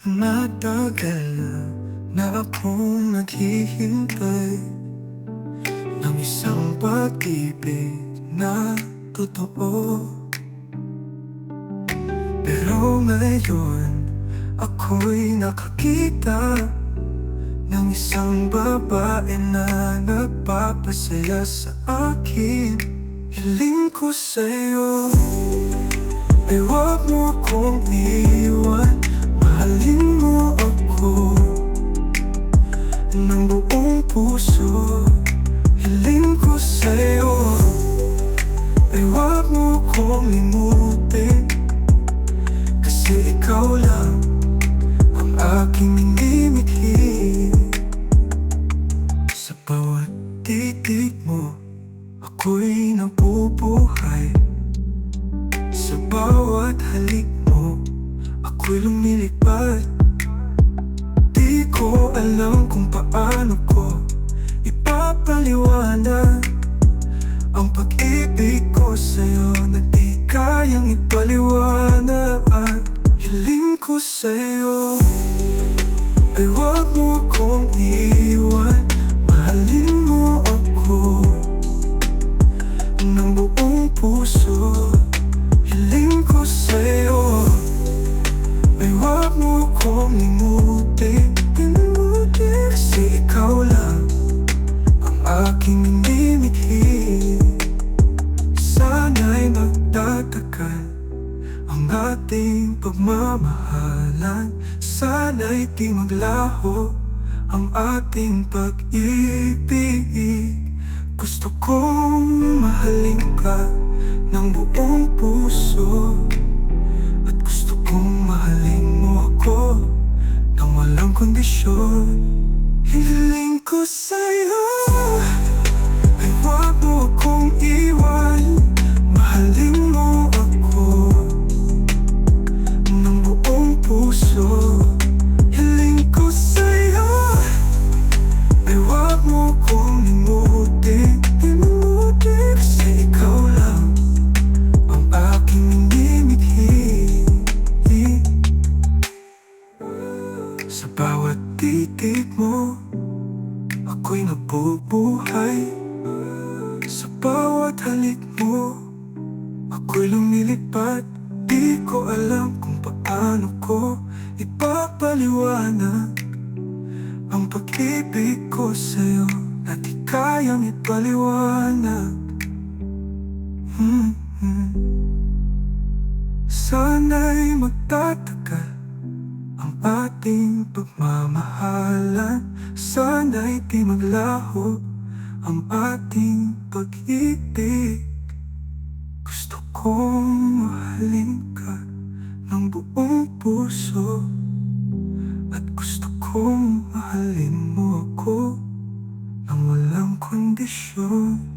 Matagal na akong naghihintay ng isang pag-ibig na totoo. Pero ngayon ako'y nakakita ng isang babae na nagpapasaya sa akin. Hiling ko sa'yo ay huwag mo akong iwan. Mahalin mo ako ng buong puso. Hiling ko sa'yo ay huwag mo akong limutin, kasi ikaw lang ang aking minimithi. Sa bawat titig mo ako'y nabubuhay. Sa bawat halik mo ako'y lumilipad. Di ko alam kung paano ko ipapaliwanag ang pag-ibig ko sa'yo na di kayang ipaliwanag. Hiling ko sa'yo ay huwag mo akong iwan. Mahalin mo ako ng buong puso. Hiling ko sa'yo ay huwag mo akong limutin, kasi ikaw lang ang aking minimithi. Sana'y magtatagal ang ating pagmamahalan. Sana'y di maglaho ang ating pag-ibig. Gusto kong mahalin ka ng buong puso, at gusto kong mahalin mo ako nang walang kondisyon. Hiling ko sa'yo ay huwag mo akong iwan. Mahalin mo ako ng buong puso. Hiling ko sa'yo ay huwag mo akong limutin, kasi ikaw lang ang aking minimithi. Sa bawat titig mo ako'y nabubuhay. Sa bawat halik mo ako'y lumilipad. Di ko alam kung paano ko ipapaliwanag ang pag-ibig ko sa'yo na di kayang ipaliwanag. Sana'y magtatagal ang ating pagmamahalan. Sana'y di maglaho ang ating pag-ibig. Gusto kong mahalin ka ng buong puso, at gusto kong mahalin mo ako nang walang kondisyon.